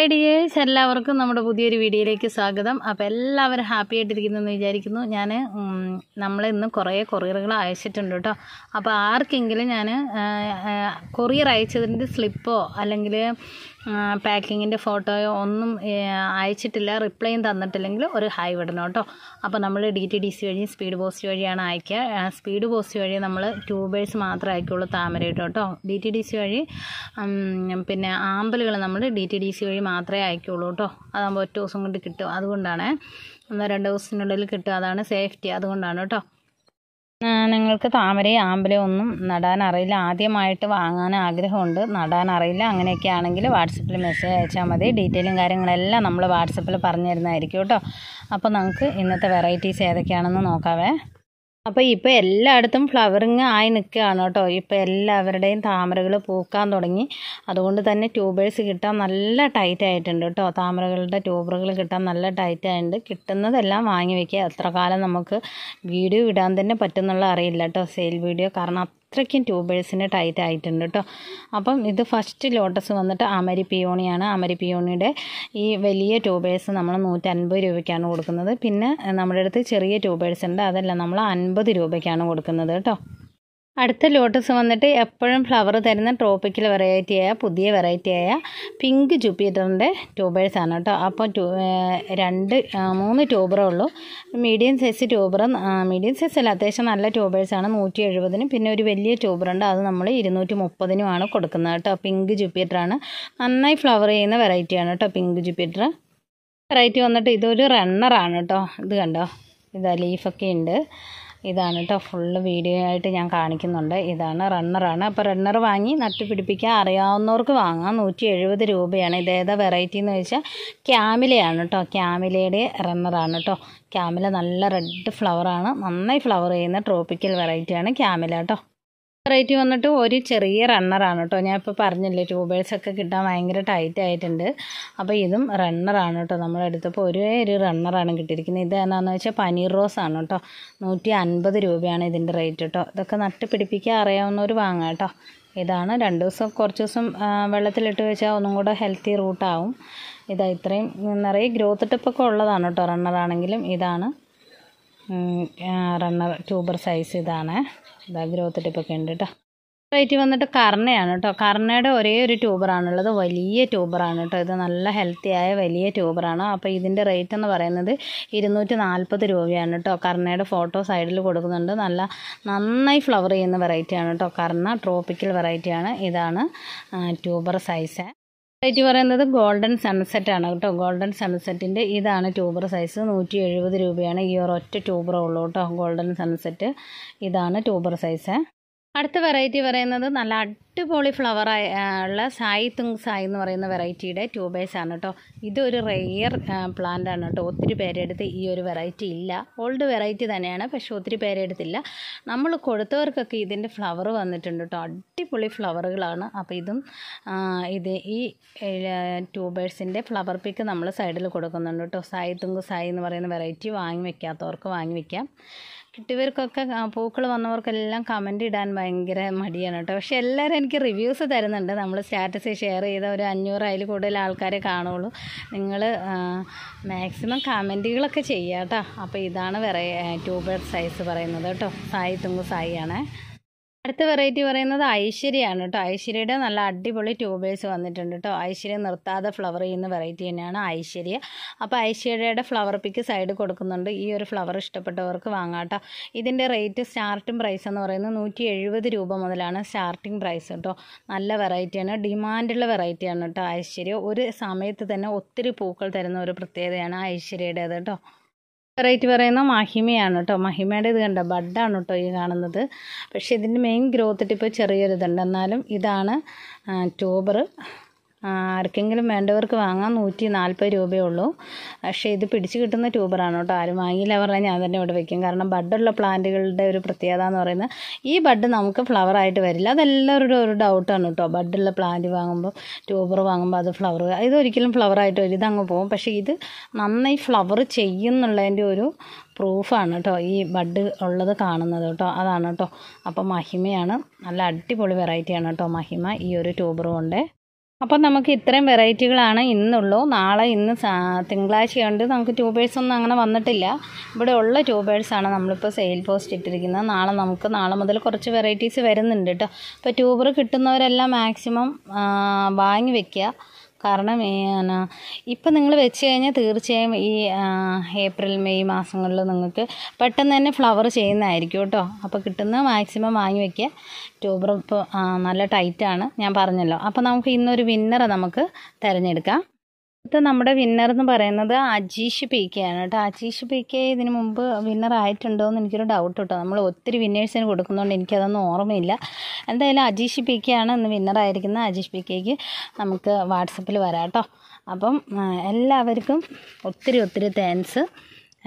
Hi dears, എല്ലാവർക്കും നമ്മുടെ പുതിയൊരു വീഡിയോയിലേക്ക് സ്വാഗതം. അപ്പോൾ എല്ലാവരും ഹാപ്പി ആയിട്ടിരിക്കുന്നെന്ന് വിചാരിക്കുന്നു. നമ്മൾ ഇന്ന് കുറേ കൊറിയറുകൾ അയച്ചിട്ടുണ്ട് കേട്ടോ. അപ്പോൾ ആർക്കെങ്കിലും ഞാൻ കൊറിയർ അയച്ചതിൻ്റെ സ്ലിപ്പോ അല്ലെങ്കിൽ പാക്കിങ്ങിൻ്റെ ഫോട്ടോയോ ഒന്നും അയച്ചിട്ടില്ല, റിപ്ലൈയും തന്നിട്ടില്ലെങ്കിൽ ഒരു ഹായ് വിടണം കേട്ടോ. അപ്പോൾ നമ്മൾ DTDC വഴി സ്പീഡ് പോസ്റ്റ് വഴിയാണ് അയക്കുക. സ്പീഡ് പോസ്റ്റ് വഴി നമ്മൾ ട്യൂബേഴ്സ് മാത്രമേ അയക്കുള്ളൂ, താമര കേട്ടോ. DTDC വഴി പിന്നെ ആമ്പലുകൾ നമ്മൾ DTDC വഴി മാത്രമേ അയക്കുള്ളൂ കേട്ടോ. അതാകുമ്പോൾ ഒറ്റ ദിവസം കൊണ്ട് കിട്ടും, അതുകൊണ്ടാണ് 1-2 ദിവസത്തിനുള്ളിൽ കിട്ടും, അതാണ് സേഫ്റ്റി, അതുകൊണ്ടാണ് കേട്ടോ. നിങ്ങൾക്ക് താമരയും ആമ്പലയും ഒന്നും നടാൻ അറിയില്ല, ആദ്യമായിട്ട് വാങ്ങാൻ ആഗ്രഹമുണ്ട്, നടാൻ അറിയില്ല, അങ്ങനെയൊക്കെ ആണെങ്കിൽ വാട്സപ്പിൽ മെസ്സേജ് അയച്ചാൽ മതി. ഡീറ്റെയിലും കാര്യങ്ങളെല്ലാം നമ്മൾ വാട്സപ്പിൽ പറഞ്ഞു തരുന്നതായിരിക്കും കേട്ടോ. അപ്പോൾ നമുക്ക് ഇന്നത്തെ വെറൈറ്റീസ് ഏതൊക്കെയാണെന്ന് നോക്കാവേ. അപ്പോൾ ഇപ്പോൾ എല്ലായിടത്തും ഫ്ലവറിങ് ആയി നിൽക്കുകയാണ് കേട്ടോ. ഇപ്പോൾ എല്ലാവരുടെയും താമരകൾ പൂക്കാൻ തുടങ്ങി, അതുകൊണ്ട് തന്നെ ട്യൂബേഴ്സ് കിട്ടാൻ നല്ല ടൈറ്റ് ആയിട്ടുണ്ട് കേട്ടോ. താമരകളുടെ ട്യൂബറുകൾ കിട്ടാൻ നല്ല ടൈറ്റ് ആയിട്ടുണ്ട്. കിട്ടുന്നതെല്ലാം വാങ്ങി വയ്ക്കുക. എത്ര കാലം നമുക്ക് വീഡിയോ ഇടാൻ തന്നെ പറ്റുന്നുള്ള അറിയില്ല കേട്ടോ, സെയിൽ വീഡിയോ, കാരണം അത്രയ്ക്കും ട്യൂബേഴ്സിന് ടൈറ്റ് ആയിട്ടുണ്ട് കേട്ടോ. അപ്പം ഇത് ഫസ്റ്റ് ലോട്ടസ് വന്നിട്ട് അമരി പിയോണിയാണ്. അമരി പിയോണിയുടെ ഈ വലിയ ട്യൂബേഴ്സ് നമ്മൾ 150 രൂപയ്ക്കാണ് കൊടുക്കുന്നത്. പിന്നെ നമ്മുടെ അടുത്ത് ചെറിയ ട്യൂബേഴ്സ് ഉണ്ട്, അതെല്ലാം നമ്മൾ 50 രൂപയ്ക്കാണ് കൊടുക്കുന്നത് കേട്ടോ. അടുത്ത ലോട്ടസ് വന്നിട്ട് എപ്പോഴും ഫ്ലവർ തരുന്ന ട്രോപ്പിക്കൽ വെറൈറ്റിയായ പുതിയ വെറൈറ്റിയായ പിങ്ക് ജൂപ്പിറ്ററിൻ്റെ ട്യൂബേഴ്സാണ് കേട്ടോ. അപ്പോൾ 3 ട്യൂബറേ ഉള്ളൂ. Medium size tuber, medium size അല്ല, അത്യാവശ്യം നല്ല ട്യൂബേഴ്സാണ്. 170-നും പിന്നെ ഒരു വലിയ ട്യൂബറുണ്ട്, അത് നമ്മൾ 230-നുമാണ് കൊടുക്കുന്നത് കേട്ടോ. പിങ്ക് ജൂപ്പിറ്ററാണ്, നന്നായി ഫ്ലവർ ചെയ്യുന്ന വെറൈറ്റിയാണ് കേട്ടോ പിങ്ക് ജൂപ്പിറ്റർ. വെറൈറ്റി വന്നിട്ട് ഇതൊരു റണ്ണറാണ് കേട്ടോ. ഇത് കണ്ടോ, ഇതാ ലീഫൊക്കെ ഉണ്ട്. ഇതാണ് കേട്ടോ, ഫുള്ള് വീഡിയോ ആയിട്ട് ഞാൻ കാണിക്കുന്നുണ്ട്. ഇതാണ് റണ്ണറാണ്. അപ്പോൾ റണ്ണർ വാങ്ങി നട്ടുപിടിപ്പിക്കാൻ അറിയാവുന്നവർക്ക് വാങ്ങാം. 170 രൂപയാണ്. ഇതേതാ വെറൈറ്റി എന്ന് ചോദിച്ചാൽ ക്യാമിലയാണ് കേട്ടോ. ക്യാമിലയുടെ റണ്ണറാണ് കേട്ടോ. ക്യാമില നല്ല റെഡ് ഫ്ലവറാണ്, നന്നായി ഫ്ലവർ ചെയ്യുന്ന ട്രോപ്പിക്കൽ വെറൈറ്റിയാണ് ക്യാമില കേട്ടോ. വെറൈറ്റി വന്നിട്ട് ഒരു ചെറിയ റണ്ണറാണ് കേട്ടോ. ഞാൻ ഇപ്പോൾ പറഞ്ഞില്ലേ, ട്യൂബേഴ്സൊക്കെ കിട്ടാൻ ഭയങ്കര ടൈറ്റ് ആയിട്ടുണ്ട്. അപ്പോൾ ഇതും റണ്ണറാണ് കേട്ടോ. നമ്മളെടുത്തപ്പോൾ ഒരു റണ്ണറാണ് കിട്ടിയിരിക്കുന്നത്. ഇത് എന്നാന്ന് വെച്ചാൽ പനീർ റോസാണ് കേട്ടോ. 150 രൂപയാണ് ഇതിൻ്റെ റേറ്റ് കേട്ടോ. ഇതൊക്കെ നട്ട് പിടിപ്പിക്കാൻ അറിയാവുന്നവർ വാങ്ങാം കേട്ടോ. ഇതാണ് 2 ദിവസം കുറച്ച് ദിവസം വെള്ളത്തിലിട്ട് വെച്ചാൽ ഒന്നും കൂടെ ഹെൽത്തി റൂട്ടാവും. ഇതാ ഇത്രയും നിറയെ ഗ്രോത്ത് ടിപ്പൊക്കെ ഉള്ളതാണ് കേട്ടോ റണ്ണറാണെങ്കിലും. ഇതാണ് റണ്ണർ ട്യൂബർ സൈസ്, ഇതാണ്. ഇതാ ഗ്രോത്ത് ടിപ്പൊക്കെ ഉണ്ട് കേട്ടോ. വെറൈറ്റി വന്നിട്ട് കർണയാണ് കേട്ടോ. കർണയുടെ ഒരേ ഒരു ട്യൂബറാണുള്ളത്, വലിയ ട്യൂബറാണ് കേട്ടോ. ഇത് നല്ല ഹെൽത്തി ആയ വലിയ ട്യൂബറാണ്. അപ്പോൾ ഇതിൻ്റെ റേറ്റ് എന്ന് പറയുന്നത് 240 രൂപയാണ് കേട്ടോ. കർണയുടെ ഫോട്ടോ സൈഡിൽ കൊടുക്കുന്നുണ്ട്. നന്നായി ഫ്ലവർ ചെയ്യുന്ന വെറൈറ്റിയാണ് കേട്ടോ. കർണ ട്രോപ്പിക്കൽ വെറൈറ്റിയാണ്. ഇതാണ് ട്യൂബർ സൈസ്. വെറൈറ്റി പറയുന്നത് ഗോൾഡൻ സൺസെറ്റ് ആണ് കേട്ടോ. ഗോൾഡൻ സൺസെറ്റിൻ്റെ ഇതാണ് ട്യൂബർ സൈസ്. 170 രൂപയാണ്. ഈ ഒരൊറ്റ ട്യൂബറേ ഉള്ളൂ കേട്ടോ, ഗോൾഡൻ സൺസെറ്റ്. ഇതാണ് ട്യൂബർ സൈസ്. അടുത്ത വെറൈറ്റി പറയുന്നത് നല്ല അടിപൊളി ഫ്ലവർ ഉള്ള സായി തുങ് സായി എന്ന് പറയുന്ന വെറൈറ്റിയുടെ ട്യൂബേഴ്സാണ് കേട്ടോ. ഇതൊരു റെയർ പ്ലാന്റ് ആണ് കേട്ടോ. ഒത്തിരി പേരെടുത്ത് ഈ ഒരു വെറൈറ്റി ഇല്ല. ഓൾഡ് വെറൈറ്റി തന്നെയാണ്, പക്ഷേ ഒത്തിരി പേരെടുത്തില്ല. നമ്മൾ കൊടുത്തവർക്കൊക്കെ ഇതിൻ്റെ ഫ്ലവർ വന്നിട്ടുണ്ട് കേട്ടോ. അടിപൊളി ഫ്ലവറുകളാണ്. അപ്പോൾ ഈ ട്യൂബേഴ്സിൻ്റെ ഫ്ലവർ പിക്ക് നമ്മൾ സൈഡിൽ കൊടുക്കുന്നുണ്ട് കേട്ടോ. സായി തുങ് സായി എന്ന് പറയുന്ന വെറൈറ്റി വാങ്ങി വയ്ക്കാത്തവർക്ക് വാങ്ങി വയ്ക്കാം. കിട്ടിയവർക്കൊക്കെ പൂക്കൾ വന്നവർക്കെല്ലാം കമൻറ്റ് ഇടാൻ ഭയങ്കര മടിയാണ് കേട്ടോ. പക്ഷേ എല്ലാവരും എനിക്ക് റിവ്യൂസ് തരുന്നുണ്ട്. നമ്മൾ സ്റ്റാറ്റസ് ഷെയർ ചെയ്ത ഒരു 500 അതിൽ കൂടുതൽ ആൾക്കാരെ കാണുള്ളൂ. നിങ്ങൾ മാക്സിമം കമൻറ്റുകളൊക്കെ ചെയ്യുക കേട്ടോ. അപ്പോൾ ഇതാണ് ട്യൂബർ സൈസ് പറയുന്നത് കേട്ടോ. സായി തുങ്ക് സായി ആണ്. അടുത്ത വെറൈറ്റി പറയുന്നത് ഐശ്വര്യയാണ് കേട്ടോ. ഐശ്വര്യയുടെ നല്ല അടിപൊളി ട്യൂബേഴ്സ് വന്നിട്ടുണ്ട് കേട്ടോ. ഐശ്വര്യ നിർത്താതെ ഫ്ലവർ ചെയ്യുന്ന വെറൈറ്റി തന്നെയാണ് ഐശ്വര്യ. അപ്പോൾ ഐശ്വര്യയുടെ ഫ്ലവർ പിക്ക് സൈഡ് കൊടുക്കുന്നുണ്ട്. ഈ ഒരു ഫ്ലവർ ഇഷ്ടപ്പെട്ടവർക്ക് വാങ്ങാം കേട്ടോ. ഇതിൻ്റെ റേറ്റ് സ്റ്റാർട്ടിംഗ് പ്രൈസ് എന്ന് പറയുന്നത് 170 രൂപ മുതലാണ് സ്റ്റാർട്ടിംഗ് പ്രൈസ് കേട്ടോ. നല്ല വെറൈറ്റിയാണ്, ഡിമാൻഡുള്ള വെറൈറ്റിയാണ് കേട്ടോ ഐശ്വര്യ. ഒരു സമയത്ത് തന്നെ ഒത്തിരി പൂക്കൾ തരുന്ന ഒരു പ്രത്യേകതയാണ് ഐശ്വര്യയുടേത് കേട്ടോ. വെറൈറ്റി പറയുന്നത് മഹിമയാണ് കേട്ടോ. മഹിമയുടെ ഇത് കണ്ടോ, ബഡാണ് കേട്ടോ ഈ കാണുന്നത്. പക്ഷേ ഇതിൻ്റെ മെയിൻ ഗ്രോത്ത് ടിപ്പ് ചെറിയൊരിതുണ്ട്. എന്നാലും ഇതാണ് ട്യൂബർ. ആർക്കെങ്കിലും വേണ്ടവർക്ക് വാങ്ങാം. 140 രൂപയേ ഉള്ളൂ. പക്ഷേ ഇത് പിടിച്ച് കിട്ടുന്ന ട്യൂബറാണ് കേട്ടോ. ആരും വാങ്ങിയില്ല പറഞ്ഞാൽ ഞാൻ തന്നെ ഇവിടെ വയ്ക്കും. കാരണം ബഡുള്ള പ്ലാന്റുകളുടെ ഒരു പ്രത്യേകത എന്ന് പറയുന്നത് ഈ ബഡ് നമുക്ക് ഫ്ലവറായിട്ട് വരില്ല. അതെല്ലാവരുടെ ഒരു ഡൗട്ടാണ് കേട്ടോ. ബഡുള്ള പ്ലാന്റ് വാങ്ങുമ്പോൾ, ട്യൂബർ വാങ്ങുമ്പോൾ അത് ഫ്ലവർ, ഇതൊരിക്കലും ഫ്ലവറായിട്ട് വരും, ഇതങ്ങ് പോകും. പക്ഷേ ഇത് നന്നായി ഫ്ലവർ ചെയ്യുന്നുള്ളതിൻ്റെ ഒരു പ്രൂഫാണ് കേട്ടോ ഈ ബഡ് ഉള്ളത് കാണുന്നത് കേട്ടോ. അതാണ് കേട്ടോ. അപ്പോൾ മഹിമയാണ്, നല്ല അടിപൊളി വെറൈറ്റിയാണ് കേട്ടോ മഹിമ. ഈ ഒരു ട്യൂബർ കൊണ്ട് അപ്പം നമുക്ക് ഇത്രയും വെറൈറ്റികളാണ് ഇന്നുള്ളൂ. നാളെ ഇന്ന് തിങ്കളാഴ്ചയുണ്ട്, നമുക്ക് ട്യൂബേഴ്സ് ഒന്നും അങ്ങനെ വന്നിട്ടില്ല. ഇവിടെ ഉള്ള ട്യൂബേഴ്സാണ് നമ്മളിപ്പോൾ സെയിൽ പോസ്റ്റ് ഇട്ടിരിക്കുന്നത്. നാളെ മുതൽ കുറച്ച് വെറൈറ്റീസ് വരുന്നുണ്ട് കേട്ടോ. അപ്പോൾ ട്യൂബർ കിട്ടുന്നവരെല്ലാം മാക്സിമം വാങ്ങി വെക്കുക. കാരണം ഇപ്പം നിങ്ങൾ വെച്ച് കഴിഞ്ഞാൽ തീർച്ചയായും ഈ ഏപ്രിൽ മെയ് മാസങ്ങളിൽ നിങ്ങൾക്ക് പെട്ടെന്ന് തന്നെ ഫ്ലവർ ചെയ്യുന്നതായിരിക്കും കേട്ടോ. അപ്പോൾ കിട്ടുന്ന മാക്സിമം വാങ്ങി വയ്ക്കുക. ട്യൂബർ ഇപ്പോൾ നല്ല ടൈറ്റാണ്, ഞാൻ പറഞ്ഞല്ലോ. അപ്പോൾ നമുക്ക് ഇന്നൊരു വിന്നറെ നമുക്ക് തിരഞ്ഞെടുക്കാം. ഇത് നമ്മുടെ വിന്നർ എന്ന് പറയുന്നത് അജീഷ് പി കെ ആണ് കേട്ടോ. അജീഷ് പി കെ ഇതിന് മുമ്പ് വിന്നർ ആയിട്ടുണ്ടോ എന്ന് എനിക്കൊരു ഡൗട്ട് കേട്ടോ. നമ്മൾ ഒത്തിരി വിന്നേഴ്സിന് കൊടുക്കുന്നതുകൊണ്ട് എനിക്കതൊന്നും ഓർമ്മയില്ല. എന്തായാലും അജീഷ് പി കെ ആണ് ഇന്ന് വിന്നറായിരിക്കുന്നത്. അജീഷ് പി കെക്ക് നമുക്ക് വാട്സപ്പിൽ വരാം കേട്ടോ. അപ്പം എല്ലാവർക്കും ഒത്തിരി താങ്ക്സ്.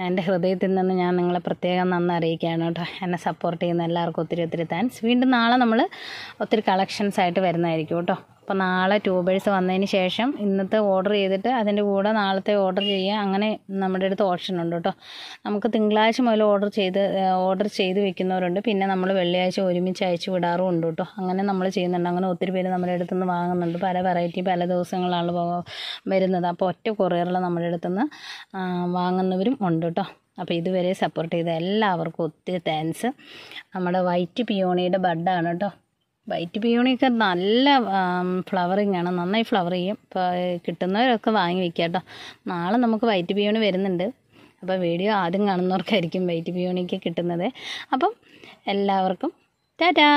എൻ്റെ ഹൃദയത്തിൽ നിന്ന് ഞാൻ നിങ്ങളെ പ്രത്യേകം നന്ദി അറിയിക്കുകയാണ് കേട്ടോ. എന്നെ സപ്പോർട്ട് ചെയ്യുന്ന എല്ലാവർക്കും ഒത്തിരി താങ്ക്സ്. വീണ്ടും നാളെ നമ്മൾ ഒത്തിരി കളക്ഷൻസ് ആയിട്ട് വരുന്നതായിരിക്കും കേട്ടോ. അപ്പോൾ നാളെ ട്യൂബേഴ്സ് വന്നതിന് ശേഷം ഇന്നത്തെ ഓർഡർ ചെയ്തിട്ട് അതിൻ്റെ കൂടെ നാളത്തെ ഓർഡർ ചെയ്യുക, അങ്ങനെ നമ്മുടെ അടുത്ത് ഓപ്ഷൻ ഉണ്ട് കേട്ടോ. നമുക്ക് തിങ്കളാഴ്ച മുതൽ ഓർഡർ ചെയ്ത് വെക്കുന്നവരുണ്ട്. പിന്നെ നമ്മൾ വെള്ളിയാഴ്ച ഒരുമിച്ച് അയച്ചു വിടാറും ഉണ്ട് കേട്ടോ. അങ്ങനെ നമ്മൾ ചെയ്യുന്നുണ്ട്. അങ്ങനെ ഒത്തിരി പേര് നമ്മുടെ അടുത്തുനിന്ന് വാങ്ങുന്നുണ്ട്. പല വെറൈറ്റി പല ദിവസങ്ങളാണ് വരുന്നത്. അപ്പോൾ ഒറ്റ കൊറിയറിൽ നമ്മുടെ അടുത്തുനിന്ന് വാങ്ങുന്നവരും ഉണ്ട് കേട്ടോ. അപ്പോൾ ഇതുവരെ സപ്പോർട്ട് ചെയ്ത എല്ലാവർക്കും ഒത്തിരി താങ്ക്സ്. നമ്മുടെ വൈറ്റ് പിയോണിയുടെ ബഡാണ് കേട്ടോ. വൈറ്റ് പിയോണിയൊക്കെ നല്ല ഫ്ലവറിങ് ആണ്, നന്നായി ഫ്ലവർ ചെയ്യും. അപ്പോൾ കിട്ടുന്നവരൊക്കെ വാങ്ങി വയ്ക്കുക കേട്ടോ. നാളെ നമുക്ക് വൈറ്റ് പിയോണി വരുന്നുണ്ട്. അപ്പോൾ വീഡിയോ ആദ്യം കാണുന്നവർക്കായിരിക്കും വൈറ്റ് പിയോണിക്ക് കിട്ടുന്നത്. അപ്പം എല്ലാവർക്കും ടാറ്റാ.